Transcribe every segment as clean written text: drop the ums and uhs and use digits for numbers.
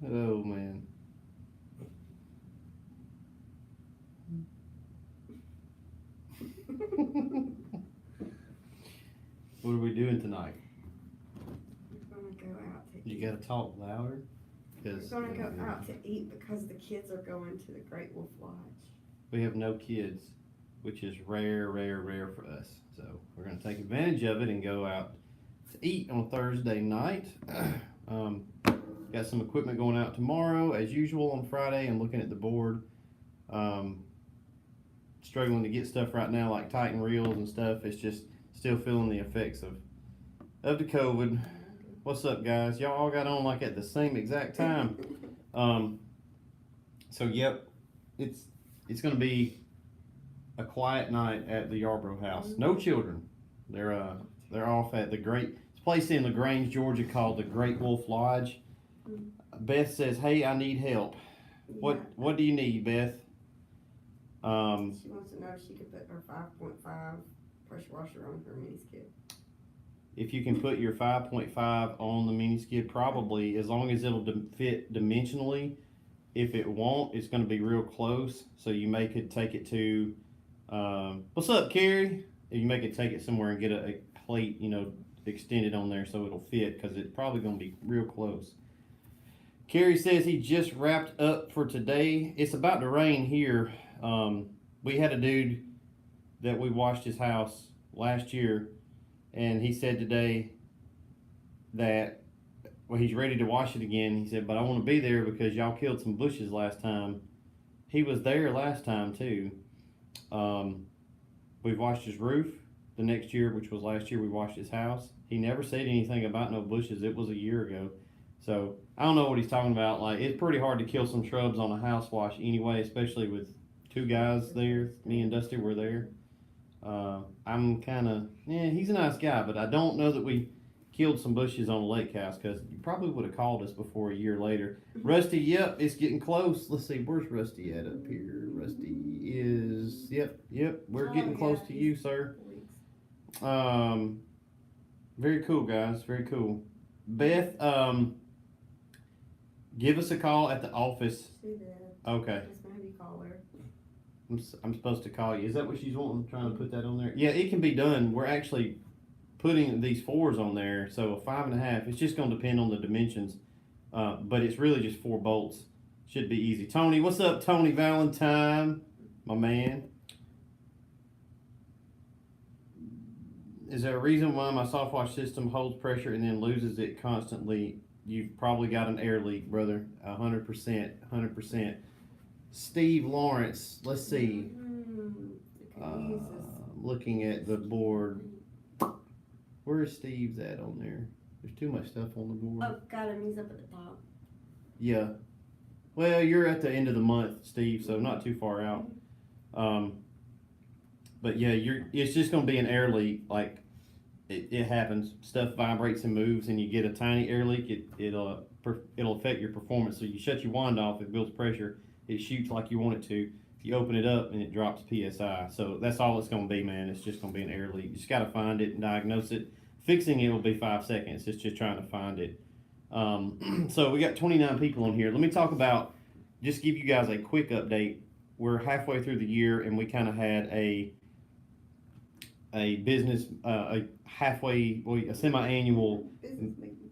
Oh man. What are we doing tonight? We're gonna go out to You eat. gotta talk louder. We're gonna go out to eat because the kids are going to the Great Wolf Lodge. We have no kids, which is rare, rare, rare for us. So we're gonna take advantage of it and go out to eat on Thursday night. um, got some equipment going out tomorrow, as usual on Friday. I'm looking at the board. Um, Struggling to get stuff right now, like Titan reels and stuff. It's just still feeling the effects of the COVID. What's up, guys? Y'all all got on like at the same exact time. Um, so yep, it's gonna be a quiet night at the Yarborough house. No children. They're off at the great place in LaGrange, Georgia, called the Great Wolf Lodge. Beth says, "Hey, I need help. What do you need, Beth?" She wants to know if she could put her 5.5 pressure washer on her mini skid. If you can put your 5.5 on the mini skid, probably, as long as it'll fit dimensionally. If it won't, it's going to be real close. So you may could take it to, what's up, Carrie? You may could take it somewhere and get a plate, extended on there so it'll fit, because it's probably going to be real close. Carrie says he just wrapped up for today. It's about to rain here. We had a dude that we washed his house last year, and he said today that, well, he's ready to wash it again. He said, but I want to be there because y'all killed some bushes last time. He was there last time too. We've washed his roof the next year, which was last year. We washed his house. He never said anything about no bushes. It was a year ago. So I don't know what he's talking about. Like, it's pretty hard to kill some shrubs on a house wash anyway, especially with two guys there. Me and Dusty were there. I'm kind of, he's a nice guy, but I don't know that we killed some bushes on the lake house, because you probably would have called us before a year later. Rusty, yep, it's getting close. Let's see, where's Rusty at up here? Rusty is, yep, we're getting close to you, sir. Very cool, guys, very cool. Beth, give us a call at the office. She did. Okay. Just maybe call her. I'm supposed to call you. Is that what she's wanting? Trying to put that on there? Yeah, it can be done. We're actually putting these 4s on there, so a 5.5. It's just going to depend on the dimensions, but it's really just 4 bolts. Should be easy. Tony, what's up, Tony Valentine, my man? Is there a reason why my Softwash system holds pressure and then loses it constantly? You've probably got an air leak, brother. 100%, 100%. Steve Lawrence, let's see. Looking at the board. Where is Steve's at on there? There's too much stuff on the board. Oh, got him. He's up at the top. Yeah. Well, you're at the end of the month, Steve, so not too far out. But yeah, it's just going to be an air leak. Like, it happens. Stuff vibrates and moves, and you get a tiny air leak. It'll affect your performance. So you shut your wand off, it builds pressure. It shoots like you want it to. You open it up and it drops PSI. So that's all it's going to be, man. It's just going to be an air leak. You just got to find it and diagnose it. Fixing it will be 5 seconds. It's just trying to find it. So we got 29 people on here. Let me talk about, just give you guys a quick update. We're halfway through the year, and we kind of had a business, a semi-annual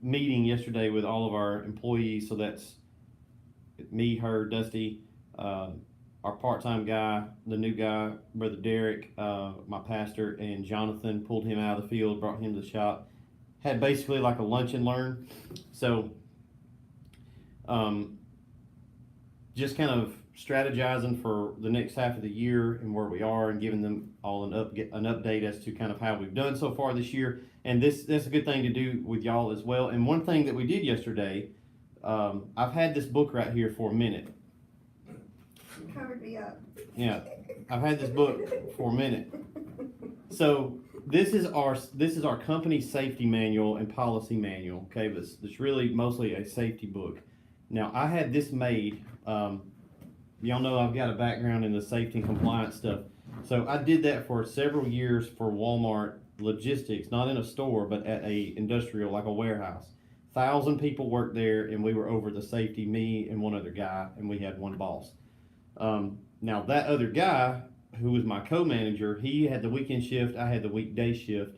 meeting yesterday with all of our employees. So that's me, her, Dusty, our part-time guy, the new guy, Brother Derek, my pastor, and Jonathan. Pulled him out of the field, brought him to the shop. Had basically like a lunch and learn. So just kind of strategizing for the next half of the year and where we are, and giving them all an update as to kind of how we've done so far this year. And that's a good thing to do with y'all as well. And one thing that we did yesterday, I've had this book right here for a minute. You covered me up. Yeah, I've had this book for a minute. So this is our company safety manual and policy manual. Okay, but it's really mostly a safety book. Now, I had this made. Y'all know I've got a background in the safety and compliance stuff. So I did that for several years for Walmart logistics, not in a store, but at a industrial, like a warehouse. 1,000 people worked there, and we were over the safety, me and one other guy, and we had one boss. Now that other guy, who was my co-manager, he had the weekend shift, I had the weekday shift.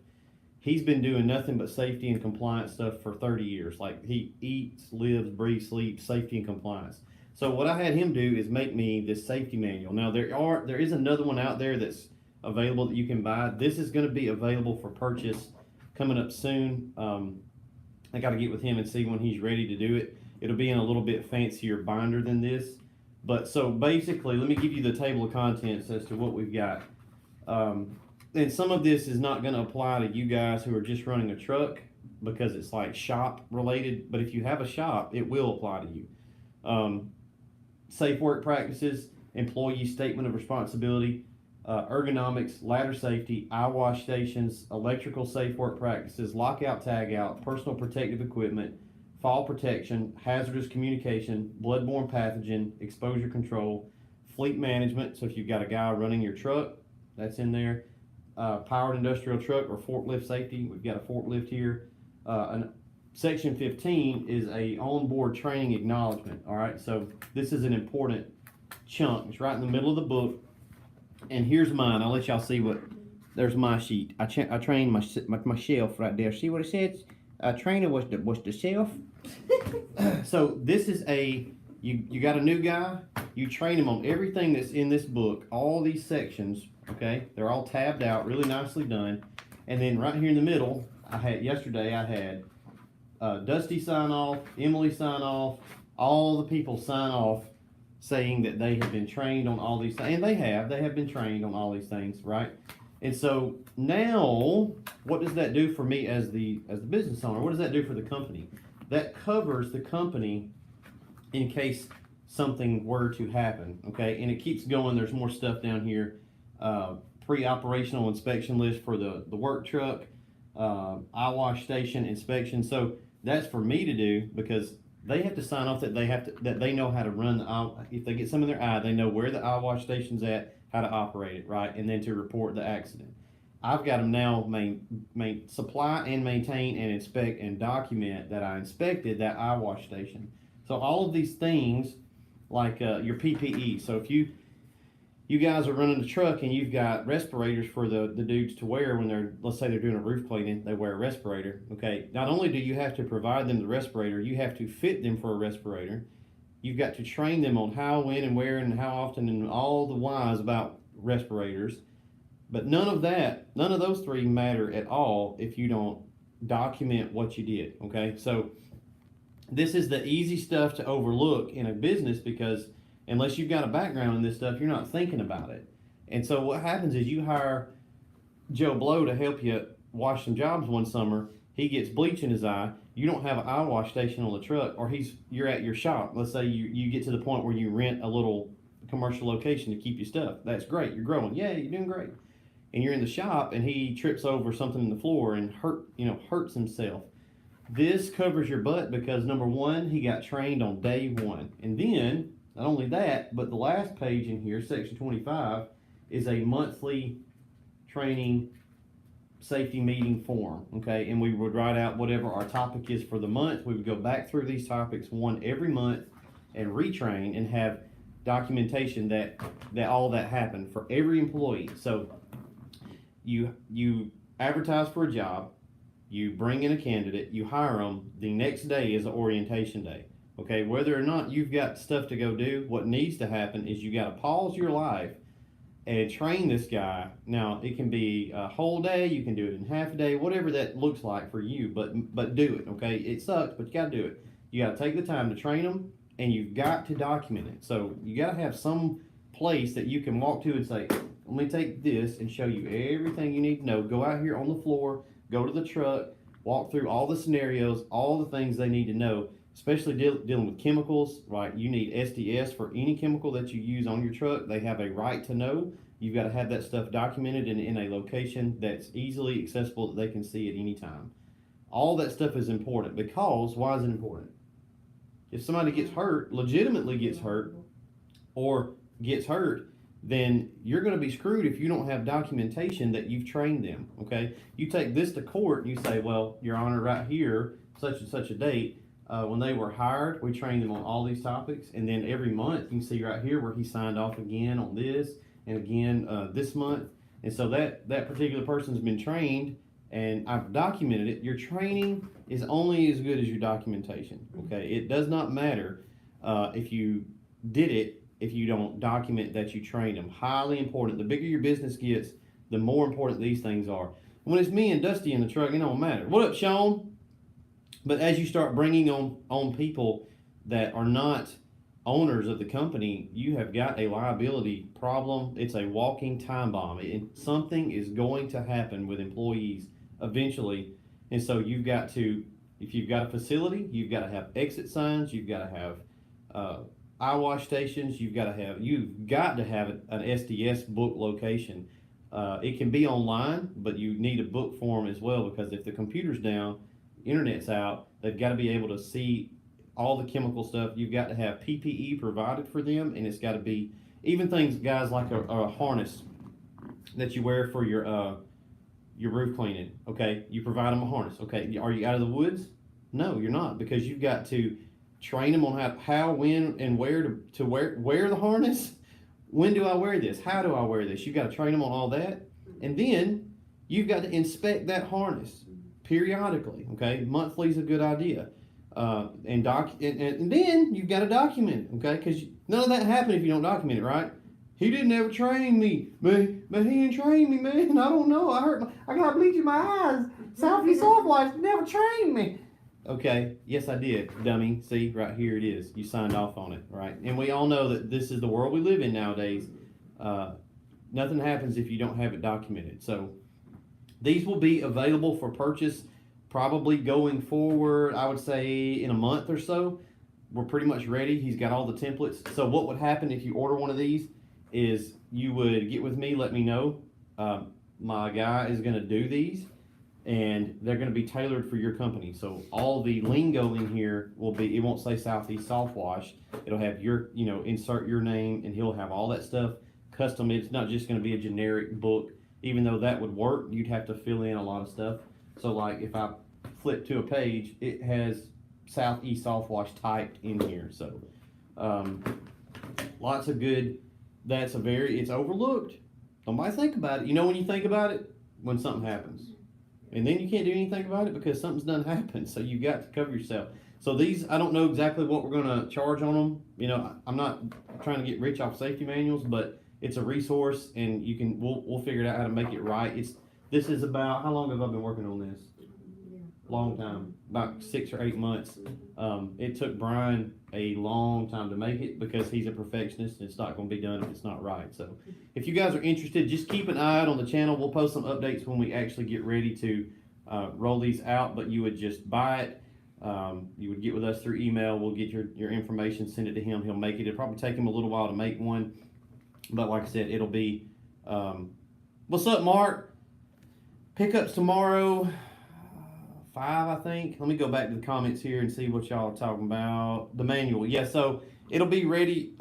He's been doing nothing but safety and compliance stuff for 30 years. Like, he eats, lives, breathes, sleeps safety and compliance. So what I had him do is make me this safety manual. Now there is another one out there that's available that you can buy. This is going to be available for purchase coming up soon. I got to get with him and see when he's ready to do it. It'll be in a little bit fancier binder than this. But so basically, let me give you the table of contents as to what we've got. And some of this is not going to apply to you guys who are just running a truck because it's like shop related. But if you have a shop, it will apply to you. Safe work practices, employee statement of responsibility, ergonomics, ladder safety, eye wash stations, electrical safe work practices, lockout, tagout, personal protective equipment, fall protection, hazardous communication, bloodborne pathogen, exposure control, fleet management. So if you've got a guy running your truck, that's in there. Powered industrial truck or forklift safety. We've got a forklift here. Section 15 is a onboard training acknowledgement. All right, so this is an important chunk. It's right in the middle of the book. And here's mine. I'll let y'all see what. There's my sheet. I trained my shelf right there. See what it says? Trainer was the shelf. So this is you got a new guy. You train him on everything that's in this book. All these sections. Okay, they're all tabbed out, really nicely done. And then right here in the middle, yesterday I had Dusty sign off, Emily sign off, all the people sign off saying that they have been trained on all these things. And they have been trained on all these things, right? And so now, what does that do for me as the business owner? What does that do for the company? That covers the company in case something were to happen, okay? And it keeps going. There's more stuff down here. Pre-operational inspection list for the work truck, eye wash station inspection. So that's for me to do because they have to sign off that they know how to run the eye. If they get some in their eye, they know where the eye wash station's at, how to operate it, right, and then to report the accident. I've got them now supply and maintain and inspect and document that I inspected that eye wash station. So all of these things, like your PPE. So if you guys are running a truck and you've got respirators for the dudes to wear when let's say they're doing a roof cleaning, they wear a respirator, okay? Not only do you have to provide them the respirator, you have to fit them for a respirator. You've got to train them on how, when, and where, and how often, and all the whys about respirators. But none of those three matter at all if you don't document what you did, okay? So this is the easy stuff to overlook in a business because unless you've got a background in this stuff, you're not thinking about it. And so what happens is you hire Joe Blow to help you wash some jobs one summer. He gets bleach in his eye. You don't have an eye wash station on the truck, or you're at your shop. Let's say you get to the point where you rent a little commercial location to keep your stuff. That's great. You're growing. Yeah, you're doing great. And you're in the shop, and he trips over something in the floor and hurts himself. This covers your butt because, number one, he got trained on day one. And then, not only that, but the last page in here, section 25, is a monthly training safety meeting form, okay? And we would write out whatever our topic is for the month. We would go back through these topics one every month and retrain and have documentation that all that happened for every employee. So you advertise for a job, you bring in a candidate, you hire them, the next day is an orientation day. Okay, whether or not you've got stuff to go do, what needs to happen is you got to pause your life and train this guy. Now, it can be a whole day, you can do it in half a day, whatever that looks like for you, but do it, okay? It sucks, but you got to do it. You got to take the time to train them, and you've got to document it. So you got to have some place that you can walk to and say, let me take this and show you everything you need to know. Go out here on the floor, go to the truck, walk through all the scenarios, all the things they need to know. Especially dealing with chemicals, right? You need SDS for any chemical that you use on your truck. They have a right to know. You've got to have that stuff documented in a location that's easily accessible that they can see at any time. All that stuff is important because, why is it important? If somebody gets hurt, legitimately gets hurt, or gets hurt, then you're going to be screwed if you don't have documentation that you've trained them, okay? You take this to court and you say, well, Your Honor, right here, such and such a date. When they were hired, we trained them on all these topics, and then every month you can see right here where he signed off again on this and again this month, and so that particular person's been trained, and I've documented it. Your training is only as good as your documentation. Okay, it does not matter if you did it if you don't document that you trained them. Highly important. The bigger your business gets, the more important these things are. When it's me and Dusty in the truck, it don't matter. What up, Sean? But as you start bringing on people that are not owners of the company, you have got a liability problem. It's a walking time bomb. Something is going to happen with employees eventually. And so you've got to, if you've got a facility, you've got to have exit signs, you've got to have eye wash stations, you've got to have an SDS book location. It can be online, but you need a book form as well, because if the computer's down, internet's out, they've got to be able to see all the chemical stuff. You've got to have PPE provided for them, and it's got to be even things, guys, like a harness that you wear for your roof cleaning. Okay, you provide them a harness. Okay, are you out of the woods? No, you're not, because you've got to train them on how, when, and where to wear the harness. When do I wear this? How do I wear this? You've got to train them on all that, and then you've got to inspect that harness periodically. Okay, monthly is a good idea, and then you've got to document it. Okay, because none of that happened if you don't document it, right? He didn't ever train me, but he didn't train me, man. I don't know. I got bleach in my eyes. Softwash never trained me. Okay, yes I did, dummy. See, right here it is. You signed off on it, right? And we all know that this is the world we live in nowadays. Nothing happens if you don't have it documented. So these will be available for purchase probably going forward, I would say in a month or so. We're pretty much ready. He's got all the templates. So what would happen if you order one of these is you would get with me, let me know. My guy is going to do these, and they're going to be tailored for your company. So all the lingo in here will be, it won't say Southeast Softwash. It'll have your, insert your name, and he'll have all that stuff custom. It's not just going to be a generic book. Even though that would work, you'd have to fill in a lot of stuff. So like if I flip to a page, it has Southeast Softwash typed in here. So lots of good. It's overlooked. Nobody think about it. You know when you think about it? When something happens. And then you can't do anything about it because something's done happened. So you've got to cover yourself. So these, I don't know exactly what we're going to charge on them. I'm not trying to get rich off safety manuals, but it's a resource, and we'll figure out how to make it right. This is about, how long have I been working on this? Long time, about 6 or 8 months. It took Brian a long time to make it because he's a perfectionist, and it's not going to be done if it's not right. So if you guys are interested, just keep an eye out on the channel. We'll post some updates when we actually get ready to roll these out, but you would just buy it. You would get with us through email. We'll get your information, send it to him. He'll make it. It'll probably take him a little while to make one, but like I said, it'll be, what's up, Mark? Pickups tomorrow. 5, I think. Let me go back to the comments here and see what y'all are talking about. The manual. Yeah, so it'll be ready.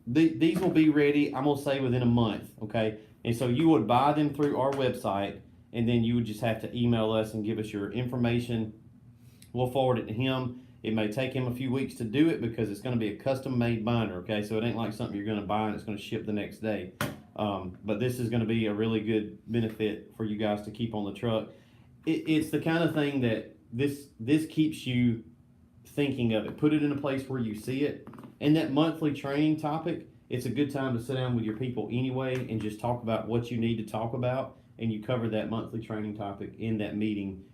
These will be ready, I'm going to say, within a month, okay? And so you would buy them through our website, and then you would just have to email us and give us your information. We'll forward it to him. It may take him a few weeks to do it because it's going to be a custom-made binder, okay? So it ain't like something you're going to buy and it's going to ship the next day. But this is going to be a really good benefit for you guys to keep on the truck. It's the kind of thing that this keeps you thinking of it. Put it in a place where you see it. And that monthly training topic, it's a good time to sit down with your people anyway and just talk about what you need to talk about, and you cover that monthly training topic in that meeting.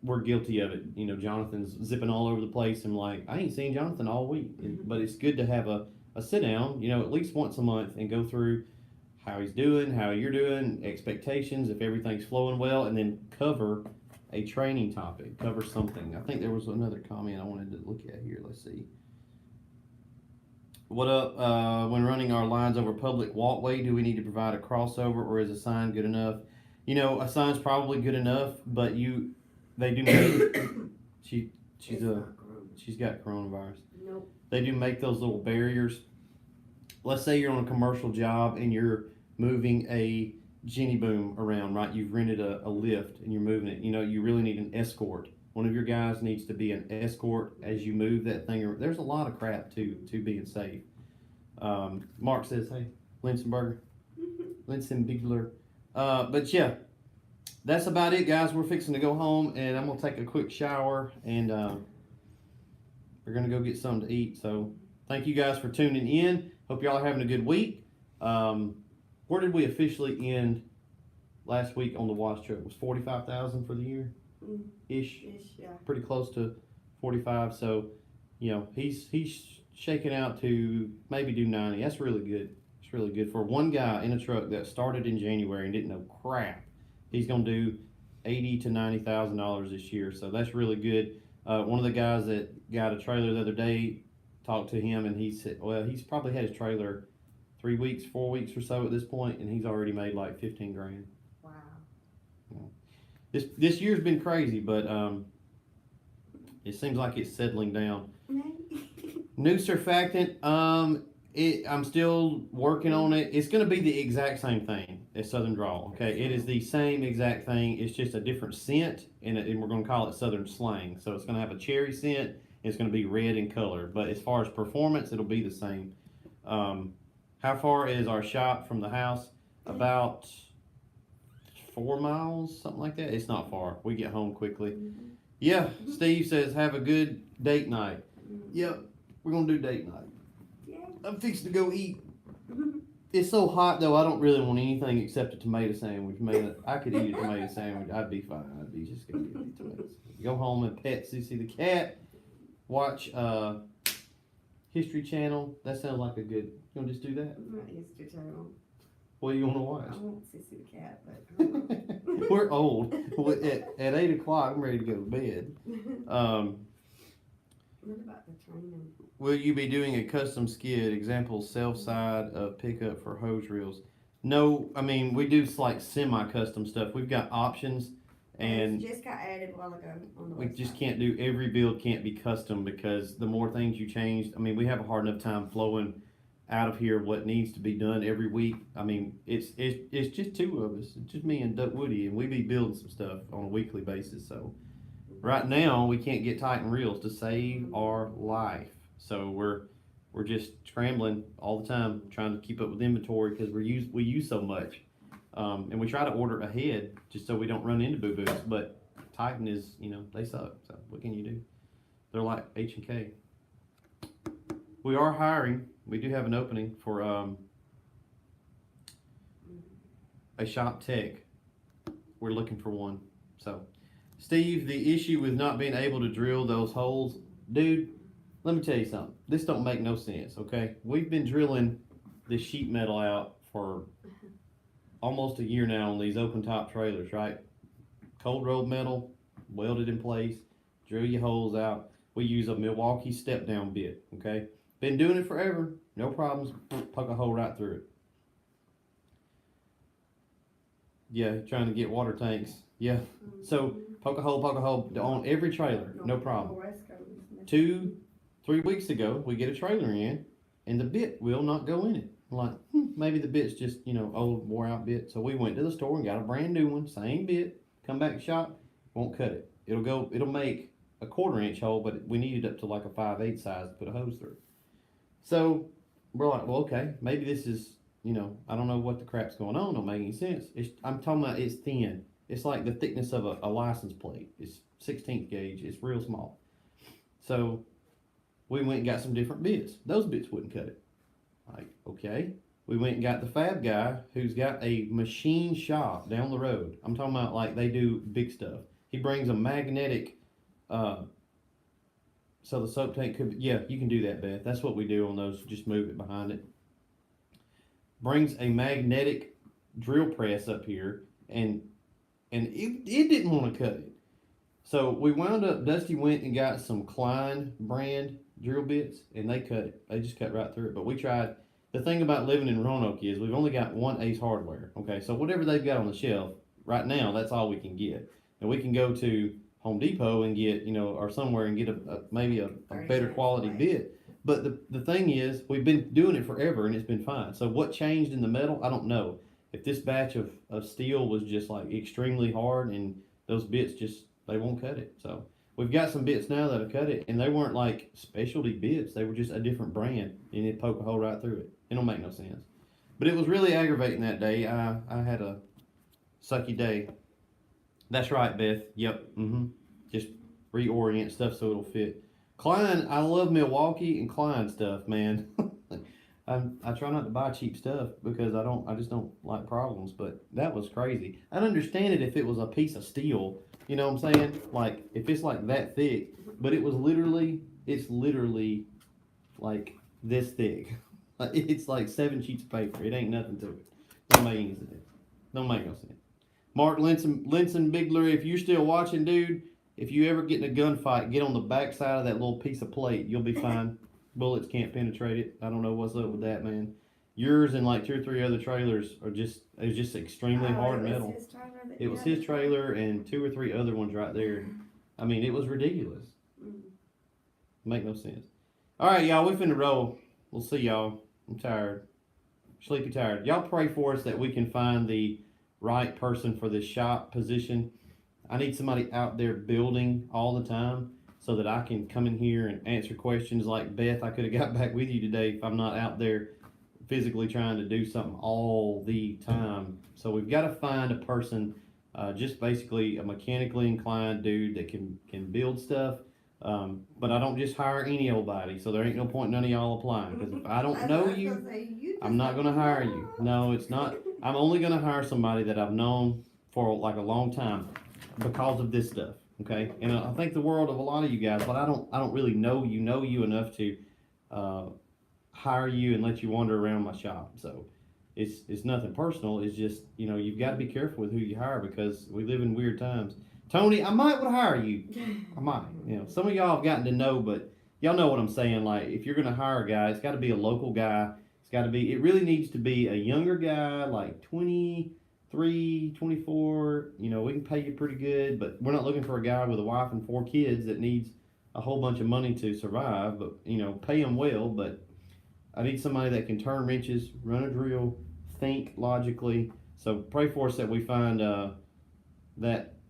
We're guilty of it. Jonathan's zipping all over the place, and I ain't seen Jonathan all week. But it's good to have a sit down, at least once a month, and go through how he's doing, how you're doing, expectations, if everything's flowing well, and then cover a training topic, cover something. I think there was another comment I wanted to look at here. Let's see. What up? When running our lines over public walkway, do we need to provide a crossover, or is a sign good enough? A sign's probably good enough, but they do make she's got coronavirus. Nope. They do make those little barriers. Let's say you're on a commercial job and you're moving a Jenny boom around, right? You've rented a lift and you're moving it. You really need an escort one of your guys needs to be an escort as you move that thing. There's a lot of crap to being safe. Mark says, hey, Linsenberger. But yeah, that's about it, guys. We're fixing to go home, and I'm gonna take a quick shower, and we're gonna go get something to eat. So thank you guys for tuning in. Hope y'all are having a good week. Where did we officially end last week on the wash truck? It was 45,000 for the year, ish. Yeah. Pretty close to 45. So, you know, he's shaking out to maybe do 90. That's really good. It's really good for one guy in a truck that started in January and didn't know crap. He's gonna do $80,000 to $90,000 this year. So that's really good. One of the guys that got a trailer the other day, talked to him, and he said, well, he's probably had his trailer 3 weeks, 4 weeks or so at this point, and he's already made like 15 grand. Wow. This year's been crazy, but it seems like it's settling down. New surfactant, I'm still working on it. It's going to be the exact same thing as Southern Drawl. Okay, it is the same exact thing. It's just a different scent, and we're going to call it Southern Slang. So it's going to have a cherry scent. It's going to be red in color, but as far as performance, it'll be the same. How far is our shop from the house? About 4 miles, something like that. It's not far. We get home quickly. Yeah, Steve says, have a good date night. Yep, we're going to do date night. I'm fixing to go eat. It's so hot, though, I don't really want anything except a tomato sandwich. Man, I could eat a tomato sandwich. I'd be fine. I'd be just going to eat tomatoes. Go home and pet Sissy the cat. Watch History Channel. That sounds like a good... You want to just do that? Not History Channel. What do you want to watch? I want Sissy the cat, but... We're old. At 8 o'clock, I'm ready to go to bed. What about the training? Will you be doing a custom skid? Example, self-side of pickup for hose reels. No, I mean, we do like semi-custom stuff. We've got options, and it just got added a while ago on the we website. just can't do every build can't be custom, because the more things you change, I mean, we have a hard enough time flowing out of here what needs to be done every week. I mean, it's just two of us. It's just me and Duck Woody, and we be building some stuff on a weekly basis. So right now we can't get Titan reels to save our life. So we're just scrambling all the time, trying to keep up with inventory, because we use so much, and we try to order ahead just so we don't run into boo-boos. But Titan is, you know, they suck. So what can you do? They're like H&K. We are hiring. We do have an opening for a shop tech. We're looking for one. So, Steve, the issue with not being able to drill those holes, dude, let me tell you something. This don't make no sense, okay? We've been drilling this sheet metal out for almost a year now on these open top trailers, right? Cold rolled metal, welded in place, drill your holes out. We use a Milwaukee step down bit, okay? Been doing it forever, no problems, poke a hole right through it. Yeah, trying to get water tanks. Yeah, so poke a hole on every trailer, no problem. 2-3 weeks ago, we get a trailer in, and the bit will not go in it. I'm like, maybe the bit's just, you know, old, wore out bit. So we went to the store and got a brand new one, same bit, come back to shop, won't cut it. It'll make a 1/4 inch hole, but we need it up to like a 5/8 size to put a hose through. So we're like, well, okay, maybe this is, you know, I don't know what the crap's going on. Don't make any sense. I'm talking about it's thin. It's like the thickness of a license plate. It's 16th gauge. It's real small. So we went and got some different bits. Those bits wouldn't cut it. Like, okay. We went and got the fab guy who's got a machine shop down the road. I'm talking about like they do big stuff. He brings a magnetic, so the soap tank could, yeah, you can do that, Beth. That's what we do on those. Just move it behind it. Brings a magnetic drill press up here, and it didn't want to cut it. So we wound up, Dusty went and got some Klein brand drill bits, and they cut it. They just cut right through it. But we tried. The thing about living in Roanoke is we've only got one Ace Hardware. Okay, so whatever they've got on the shelf right now, that's all we can get. And we can go to Home Depot and get, you know, or somewhere and get maybe a better quality bit. But the thing is, we've been doing it forever and it's been fine. So what changed in the metal? I don't know. If this batch of steel was just like extremely hard and those bits just, they won't cut it. So we've got some bits now that'll cut it, and they weren't like specialty bits. They were just a different brand, and it poke a hole right through it. It don't make no sense. But it was really aggravating that day. I had a sucky day. That's right, Beth. Yep. Just reorient stuff so it'll fit. Klein, I love Milwaukee and Klein stuff, man. I try not to buy cheap stuff because I just don't like problems. But that was crazy. I'd understand it if it was a piece of steel. You know what I'm saying? Like if it's like that thick, but it's literally like this thick. It's like 7 sheets of paper. It ain't nothing to it. Don't make any sense. Don't make no sense. Mark Linson Bigler, if you're still watching, dude, if you ever get in a gunfight, get on the back side of that little piece of plate. You'll be fine. Bullets can't penetrate it. I don't know what's up with that, man. Yours and like 2 or 3 other trailers are just extremely hard metal. It was his trailer and 2 or 3 other ones right there. I mean, it was ridiculous. Make no sense. All right, y'all, we finna roll. We'll see y'all. I'm tired. Sleepy tired. Y'all pray for us that we can find the right person for this shop position. I need somebody out there building all the time so that I can come in here and answer questions like Beth. I could have got back with you today if I'm not out there physically trying to do something all the time. So we've got to find a person, just basically a mechanically inclined dude that can build stuff. But I don't just hire any old body, so there ain't no point none of y'all applying. Because if I don't know you, I'm not going to hire you. No, it's not. I'm only going to hire somebody that I've known for like a long time because of this stuff. Okay, and I think the world of a lot of you guys, but I don't really know you enough to hire you and let you wander around my shop. So it's nothing personal. It's just you've got to be careful with who you hire because we live in weird times. Tony, I might would hire you. I might. Some of y'all have gotten to know, but y'all know what I'm saying. Like if you're gonna hire a guy, it's got to be a local guy. It's got to be. It really needs to be a younger guy, like 23, 24. We can pay you pretty good, but we're not looking for a guy with a wife and 4 kids that needs a whole bunch of money to survive. But pay him well. But I need somebody that can turn wrenches, run a drill, think logically. So pray for us that we find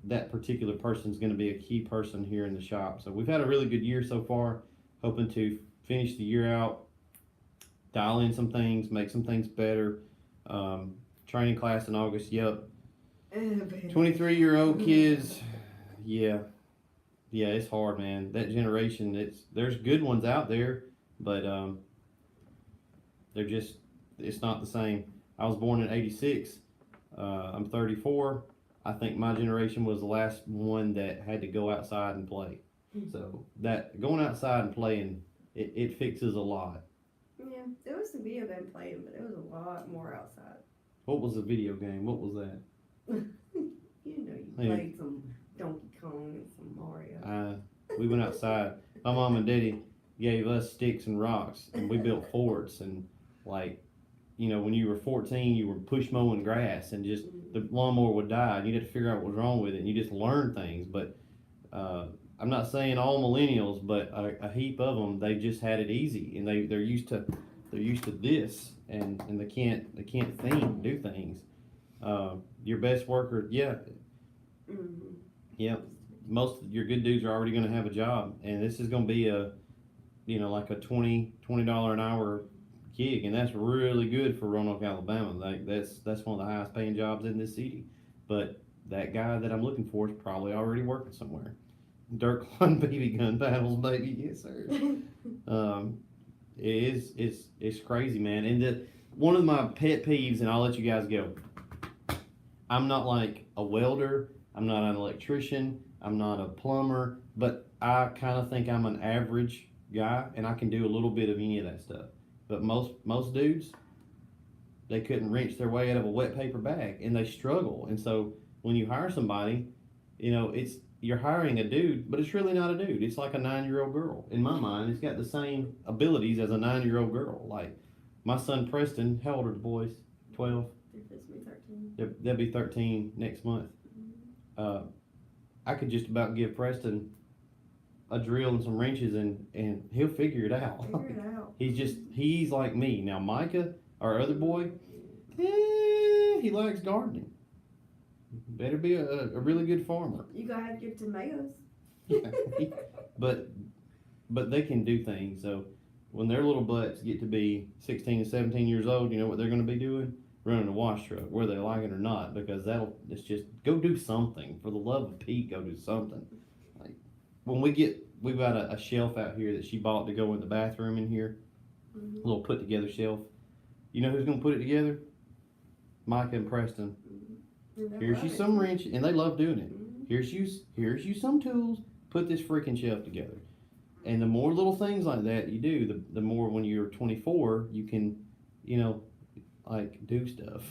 that particular person is going to be a key person here in the shop. So we've had a really good year so far. Hoping to finish the year out, dial in some things, make some things better. Training class in August. Yep. 23-year-old kids. Yeah, it's hard, man. That generation, there's good ones out there, but it's not the same. I was born in 86. I'm 34. I think my generation was the last one that had to go outside and play. So that going outside and playing, it fixes a lot. Yeah, there was the video game playing, but there was a lot more outside. What was the video game? What was that? You played some Donkey Kong and some Mario. We went outside. My mom and daddy gave us sticks and rocks, and we built forts. And like, when you were 14, you were push mowing grass, and just the lawnmower would die, and you'd have to figure out what was wrong with it, and you just learn things. But I'm not saying all millennials, but a heap of them, they just had it easy, and they're used to this, and they can't think, do things. Your best worker, yeah. Most of your good dudes are already going to have a job, and this is going to be like a $20 an hour gig, and that's really good for Roanoke, Alabama. Like that's one of the highest paying jobs in this city. But that guy that I'm looking for is probably already working somewhere. Dirt Klein BB gun battles, baby. Yes, sir. It's crazy, man. And one of my pet peeves, and I'll let you guys go. I'm not like a welder. I'm not an electrician. I'm not a plumber. But I kind of think I'm an average guy, and I can do a little bit of any of that stuff. But most dudes, they couldn't wrench their way out of a wet paper bag, and they struggle. And so when you hire somebody, you're hiring a dude, but it's really not a dude. It's like a 9-year-old girl. In my mind, it's got the same abilities as a 9-year-old girl. Like my son Preston, how old are the boys? 12? They'll be 13 next month. I could just about give Preston a drill and some wrenches, and he'll figure it out. He's like me. Now Micah, our other boy, he likes gardening. Better be a really good farmer. You gotta have to give tomatoes. but they can do things. So when their little butts get to be 16 and 17 years old, you know what they're going to be doing? Running a wash truck, whether they like it or not, because it's just, go do something. For the love of Pete, go do something. Like, we've got a shelf out here that she bought to go in the bathroom in here, a little put together shelf. You know who's going to put it together? Micah and Preston. Here's you some wrench, and they love doing it. Here's you some tools. Put this freaking shelf together. And the more little things like that you do, the more when you're 24, you can, you know, like do stuff.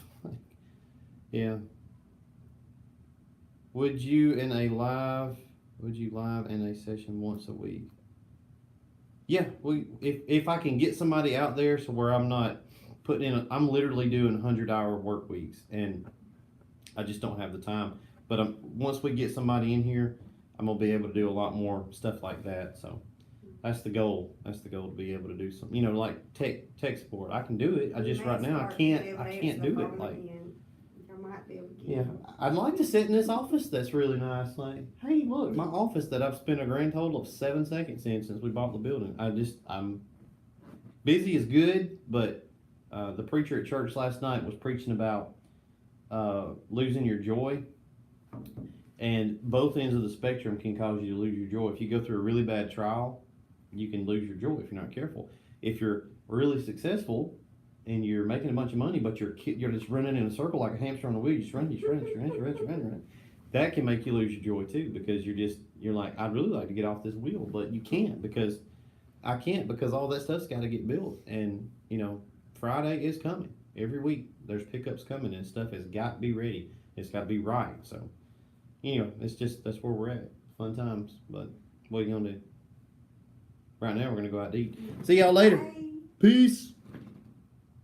Yeah. Would you live in a session once a week? Yeah, if I can get somebody out there so where I'm not putting in, I'm literally doing 100-hour work weeks, and I just don't have the time. But once we get somebody in here, I'm gonna be able to do a lot more stuff like that. So that's the goal. That's the goal, to be able to do something. You know, like tech support. I can do it. I just right now I can't do it. Like, yeah, I'd like to sit in this office that's really nice. Like, hey, look, my office that I've spent a grand total of 7 seconds in since we bought the building. I'm busy is good, but the preacher at church last night was preaching about losing your joy, and both ends of the spectrum can cause you to lose your joy. If you go through a really bad trial, you can lose your joy if you're not careful. If you're really successful and you're making a bunch of money, but you're just running in a circle like a hamster on a wheel, just run. That can make you lose your joy too, because you're like, I'd really like to get off this wheel, but you can't, because I can't, because all that stuff's got to get built. And you know, Friday is coming. Every week there's pickups coming, and stuff has got to be ready. It's got to be right. So, you know, that's where we're at. Fun times. But what are you gonna do? Right now we're gonna go out to eat. See y'all later. Bye. Peace.